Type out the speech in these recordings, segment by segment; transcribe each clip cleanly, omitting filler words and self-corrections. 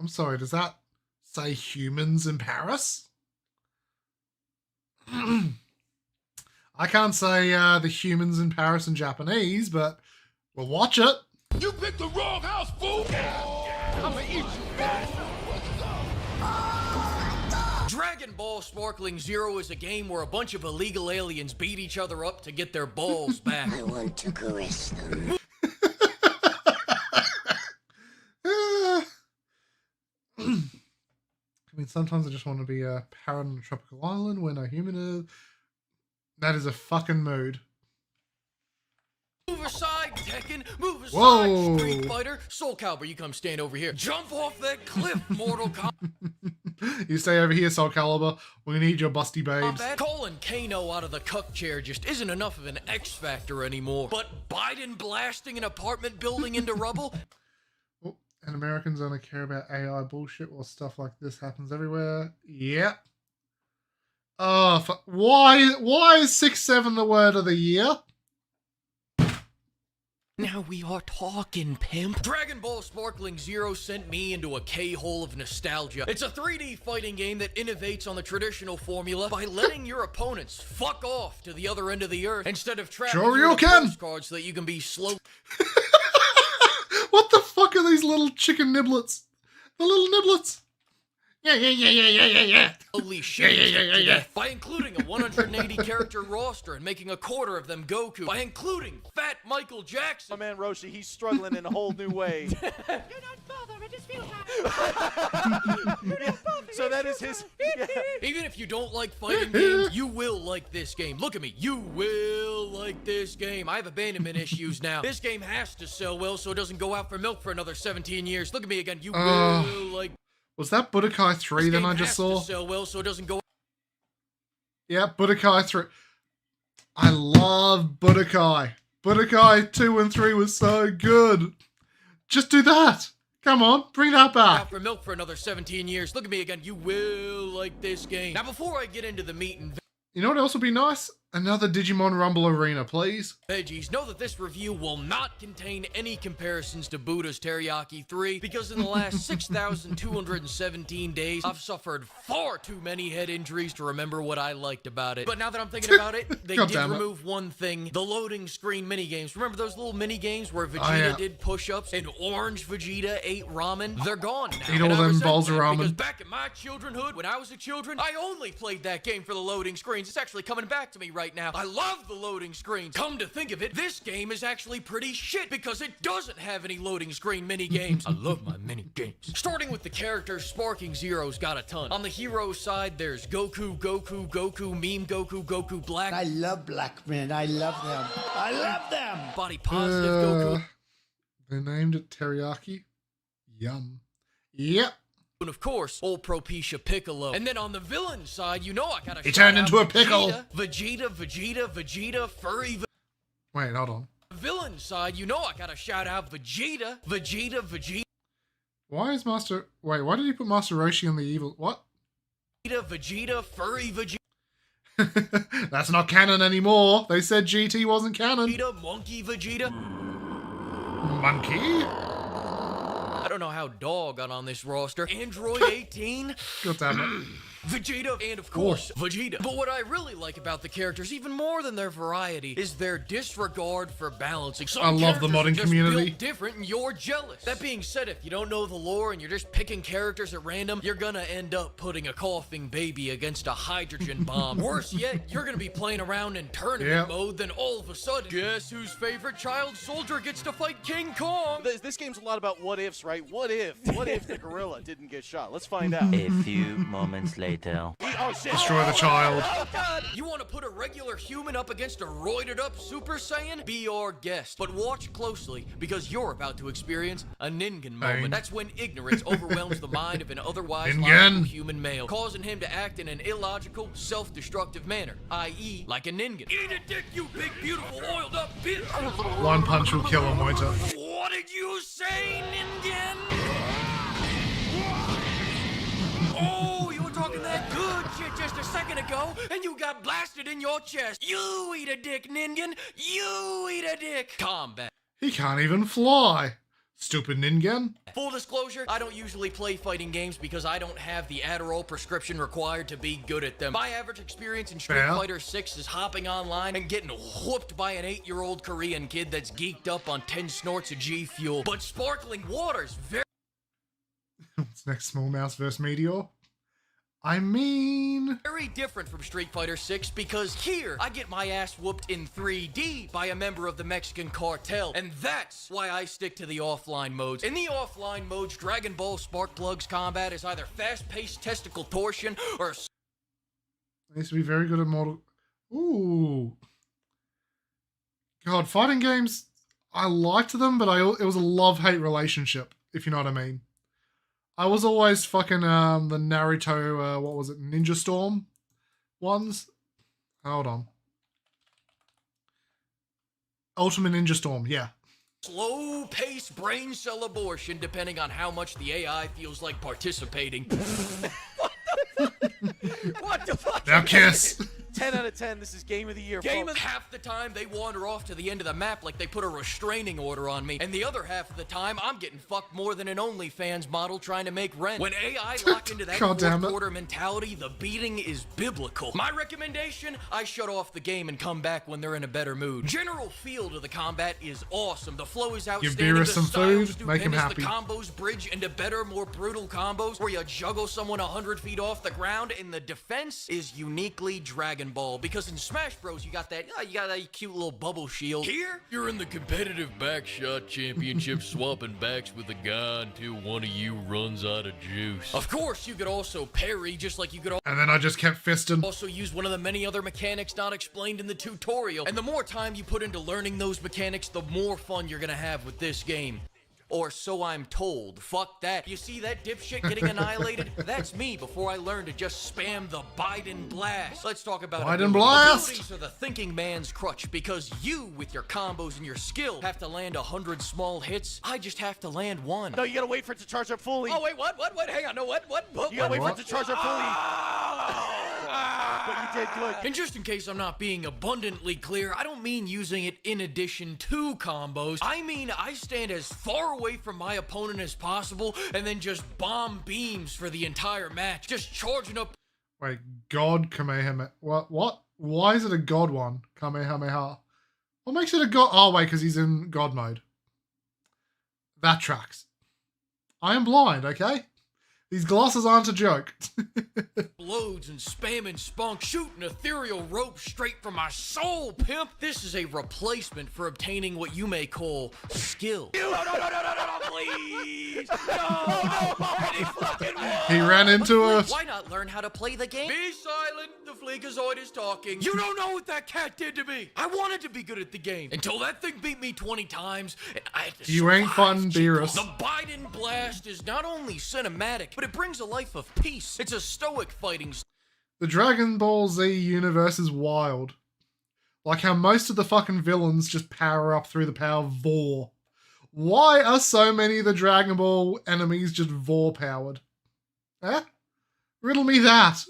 I'm sorry, does that say humans in Paris? I can't say the humans in Paris in Japanese, but we'll watch it. You picked the wrong house, fool! I'm gonna eat you. Dragon Ball Sparkling Zero is a game where a bunch of illegal aliens beat each other up to get their balls back. I want to caress them. I mean, sometimes I just want to be a parrot on a tropical island where no human is. That is a fucking mood. Move aside, Tekken. Move aside, Whoa. Street Fighter. Soul Calibur, you come stand over here. Jump off that cliff, Mortal Kombat. You stay over here, Soul Calibur. We're gonna need your busty babes. Calling Kano out of the cuck chair just isn't enough of an X factor anymore. But Biden blasting an apartment building into rubble? Oh, and Americans only care about AI bullshit while stuff like this happens everywhere. Yep. Oh, why is 6-7 the word of the year? Now we are talking, pimp. Dragon Ball Sparkling Zero sent me into a K-hole of nostalgia. It's a 3D fighting game that innovates on the traditional formula by letting your opponents fuck off to the other end of the earth instead of trapping you in postcards so that you can be slow. What the fuck are these little chicken niblets? The little niblets. Yeah. Holy shit. Yeah. By including a 180 character roster and making a quarter of them Goku. By including Fat Michael Jackson. My man Roshi, he's struggling in a whole new way. You're not father, I just feel bad. So that is his... Yeah. Even if you don't like fighting games, you will like this game. Look at me. You will like this game. I have abandonment issues now. This game has to sell well so it doesn't go out for milk for another 17 years. Look at me again. You will like... Was that Budokai 3 then I just saw? Sell well so it doesn't go... Yeah, Budokai 3. I love Budokai. Budokai 2 and 3 was so good. Just do that. Come on, bring that back. Out for milk for another 17 years. Look at me again. You will like this game. Now, before I get into the meat and you know what else would be nice? Another Digimon Rumble Arena, please. veggies, know that this review will not contain any comparisons to Buddha's Teriyaki 3 because in the last 6,217 days, I've suffered far too many head injuries to remember what I liked about it. But now that I'm thinking about it, they did remove one thing, the loading screen minigames. Remember those little minigames where Vegeta did push-ups and Orange Vegeta ate ramen? They're gone now. Eat all them balls of ramen. Because back in my childrenhood, when I was a children, I only played that game for the loading screens. It's actually coming back to me right now. I love the loading screens. Come to think of it, this game is actually pretty shit because it doesn't have any loading screen mini games. I love my mini games. Starting with the characters, Sparking Zero's got a ton. On the hero side, there's Goku, Meme Goku Black. I love black men. I love them. I love them. Body positive Goku. They named it Teriyaki. Yum. Yep. And of course, old Propecia Piccolo. And then on the villain side, you know I gotta He turned into a pickle. Vegeta, furry. Wait, hold on. Villain side, you know I gotta shout out Vegeta. Why is Master... Wait, why did he put Master Roshi on the evil... What? Vegeta, furry Vegeta. That's not canon anymore. They said GT wasn't canon. Monkey Vegeta. Monkey? I don't know how Dog got on this roster. Android 18. God damn it. Vegeta, and of course, Vegeta. But what I really like about the characters, even more than their variety, is their disregard for balancing. Some I love the modding community. Built different, and you're jealous. That being said, if you don't know the lore and you're just picking characters at random, you're gonna end up putting a coughing baby against a hydrogen bomb. Worse yet, you're gonna be playing around in tournament mode, then all of a sudden, guess whose favorite child soldier gets to fight King Kong? This game's a lot about what ifs, right? What if the gorilla didn't get shot? Let's find out. A few moments later. Destroy the child. Oh God! You want to put a regular human up against a roided up Super Saiyan? Be our guest. But watch closely, because you're about to experience a Ningen moment. That's when ignorance overwhelms the mind of an otherwise logical human male, causing him to act in an illogical, self-destructive manner, i.e. like a Ningen. Eat a dick, you big, beautiful, oiled up bitch! One punch will kill a moiter. What did you say, Ningen? Oh, you were talking that good shit just a second ago, and you got blasted in your chest. You eat a dick, Ningen. You eat a dick. Combat. He can't even fly. Stupid Ningen. Full disclosure, I don't usually play fighting games because I don't have the Adderall prescription required to be good at them. My average experience in Street Fair. Fighter 6 is hopping online and getting whooped by an 8-year-old Korean kid that's geeked up on 10 snorts of G Fuel. But sparkling water's What's next? Small Mouse vs. Meteor? I mean... very different from Street Fighter 6 because here I get my ass whooped in 3D by a member of the Mexican cartel, and that's why I stick to the offline modes. In the offline modes, Dragon Ball Sparkplug's combat is either fast-paced testicle torsion or I used to be very good at Mortal... Ooh. God, fighting games, I liked them, but it was a love-hate relationship, if you know what I mean. I was always fucking the Naruto, what was it, Ninja Storm ones? Hold on. Ultimate Ninja Storm, yeah. slow-paced brain cell abortion depending on how much the AI feels like participating. What the fuck? Now kiss. 10 out of 10. This is game of the year. Game folks. of half the time they wander off to the end of the map like they put a restraining order on me, and the other half of the time I'm getting fucked more than an OnlyFans model trying to make rent. When AI lock into that God damn it. fourth quarter mentality, the beating is biblical. My recommendation: I shut off the game and come back when they're in a better mood. General feel to the combat is awesome. The flow is outstanding. Beerus The some style's food, make him stupendous. happy. The combos bridge into better, more brutal combos where you juggle someone 100 feet off the ground, and the defense is uniquely Dragon Ball, because in Smash Bros you got that cute little bubble shield. Here you're in the competitive backshot championship swapping backs with a guy until one of you runs out of juice. Of course you could also parry, just like you could And then I just kept fisting. also use one of the many other mechanics not explained in the tutorial. And the more time you put into learning those mechanics, the more fun you're gonna have with this game. Or so I'm told. Fuck that. You see that dipshit getting annihilated? That's me before I learned to just spam the Biden blast. Let's talk about Biden abilities. blast! Abilities are the thinking man's crutch, because you, with your combos and your skill, have to land 100 small hits. I just have to land one. No, you gotta wait for it to charge up fully. Oh, wait, what? Hang on, no, what? You gotta wait for it to charge up fully. But you did good. And just in case I'm not being abundantly clear, I don't mean using it in addition to combos. I mean I stand as far away from my opponent as possible and then just bomb beams for the entire match. Just charging up. Wait, God Kamehameha. What? Why is it a God one? Kamehameha. What makes it a God? Oh, wait, because he's in God mode. That tracks. I am blind, okay? These glasses aren't a joke. Loads and spamming spunk, shooting ethereal rope straight from my soul, pimp. This is a replacement for obtaining what you may call skill. No, please. No, any fucking one. He ran into us. Why not learn how to play the game? Be silent, the Fleekazoid is talking. You don't know what that cat did to me. I wanted to be good at the game until that thing beat me 20 times and I had to You ain't survive. fun, Beerus. The Biden blast is not only cinematic, but it brings a life of peace. It's a stoic fighting The Dragon Ball Z universe is wild. Like how most of the fucking villains just power up through the power of Vor. Why are so many of the Dragon Ball enemies just Vor powered? Eh? Riddle me that.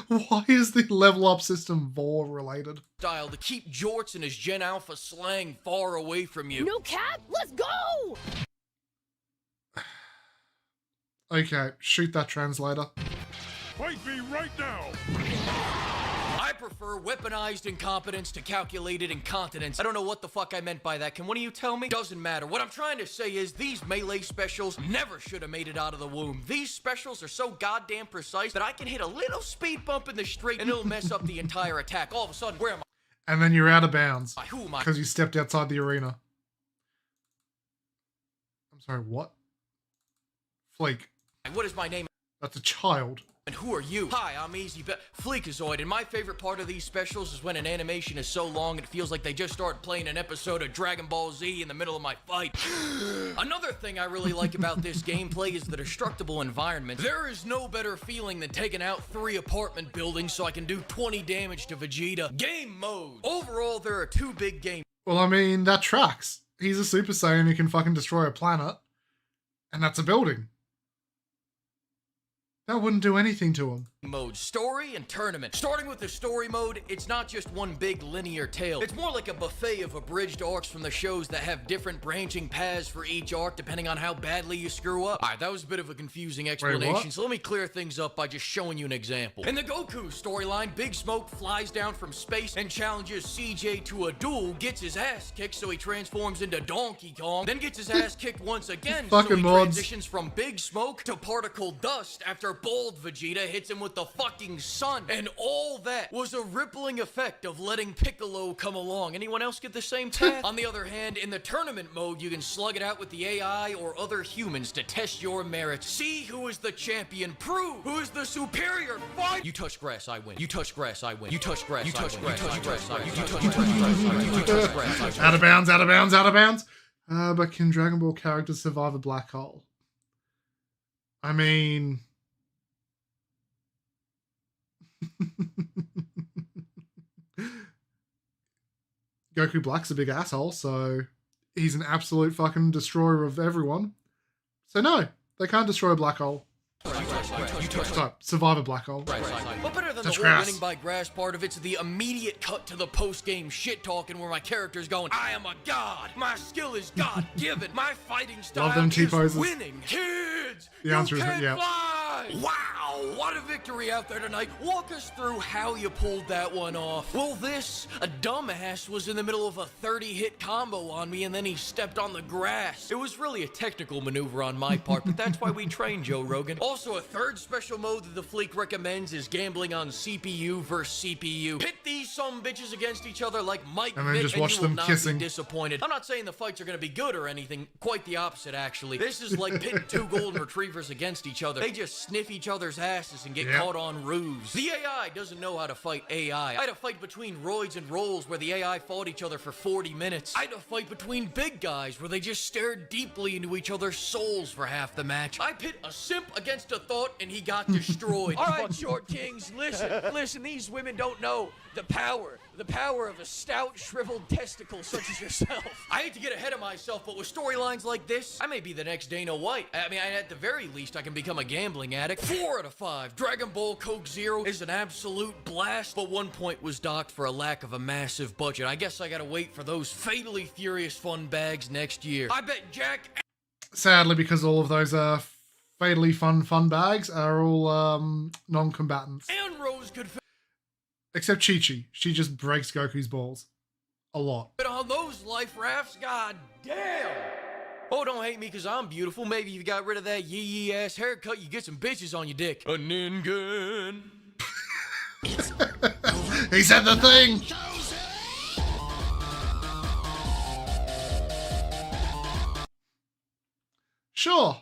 Why is the level up system Vor related? style to keep Jorts and his Gen Alpha slang far away from you. No cap, let's go! Okay, shoot that translator. Fight me right now! I prefer weaponized incompetence to calculated incontinence. I don't know what the fuck I meant by that. Can one of you tell me? Doesn't matter. What I'm trying to say is these melee specials never should have made it out of the womb. These specials are so goddamn precise that I can hit a little speed bump in the street and it'll mess up the entire attack. All of a sudden, where am And then you're out of bounds. I? Who am I? Because you stepped outside the arena. I'm sorry, what? Fleek. What is my name? That's a child. And who are you? Hi, I'm Fleekazoid, and my favorite part of these specials is when an animation is so long it feels like they just started playing an episode of Dragon Ball Z in the middle of my fight. Another thing I really like about this gameplay is the destructible environment. There is no better feeling than taking out 3 apartment buildings so I can do 20 damage to Vegeta. Game mode. Overall, there are 2 big game Well, I mean, that tracks. He's a Super Saiyan who can fucking destroy a planet. And that's a building. That wouldn't do anything to him. Mode, story and tournament. Starting with the story mode, it's not just one big linear tale. It's more like a buffet of abridged arcs from the shows that have different branching paths for each arc depending on how badly you screw up. Alright, that was a bit of a confusing explanation, so let me clear things up by just showing you an example. In the Goku storyline, Big Smoke flies down from space and challenges CJ to a duel, gets his ass kicked so he transforms into Donkey Kong, then gets his ass kicked once again so he transitions from Big Smoke to Particle Dust after Bald Vegeta hits him with the fucking sun. And all that was a rippling effect of letting Piccolo come along. Anyone else get the same path? On the other hand, in the tournament mode, you can slug it out with the AI or other humans to test your merits. See who is the champion. Prove who is the superior. Fight! You touch grass, I win. You touch grass, I win. You touch grass, I win. You touch grass, I win. You touch grass, I win. You touch grass, I win. Out of bounds, out of bounds, out of bounds. But can Dragon Ball characters survive a black hole? I mean... Goku Black's a big asshole, so he's an absolute fucking destroyer of everyone. So no, they can't destroy a black hole. So, survive a black hole. But better than Touch the whole grass. winning by grass part of it's the immediate cut to the post-game shit talking where my character's going, I am a god. My skill is God-given. My fighting style Love them is T-poses. winning. Kids, The answer you is can yeah. fly. Wow, what a victory out there tonight. Walk us through how you pulled that one off. Well, this, a dumbass was in the middle of a 30-hit combo on me and then he stepped on the grass. It was really a technical maneuver on my part, but that's why we train Joe Rogan. Also, a third special mode that the Fleek recommends is gambling on CPU versus CPU. Pit these some bitches against each other like Mike And then Vick, just and watch you will them not kissing. be disappointed. I'm not saying the fights are going to be good or anything. Quite the opposite, actually. This is like pitting two golden retrievers against each other. They just sniff each other's asses and get caught on ruse. The AI doesn't know how to fight AI. I had a fight between Roids and Rolls where the AI fought each other for 40 minutes. I had a fight between big guys where they just stared deeply into each other's souls for half the match. I pit a simp against a thought and he got destroyed. All right, short kings, listen, these women don't know the power of a stout, shriveled testicle such as yourself. I hate to get ahead of myself, but with storylines like this, I may be the next Dana White. I mean, at the very least, I can become a gambling addict. 4 out of 5. Dragon Ball Coke Zero is an absolute blast, but 1 point was docked for a lack of a massive budget. I guess I gotta wait for those fatally furious fun bags next year. I bet Jack... Sadly, because all of those fatally fun bags are all non-combatants. And Rose could fit Except Chi-Chi. She just breaks Goku's balls. A lot. on those life rafts. God damn! Oh, don't hate me because I'm beautiful. Maybe you got rid of that yee ass haircut, you get some bitches on your dick. A Ningen. He said the thing! Sure.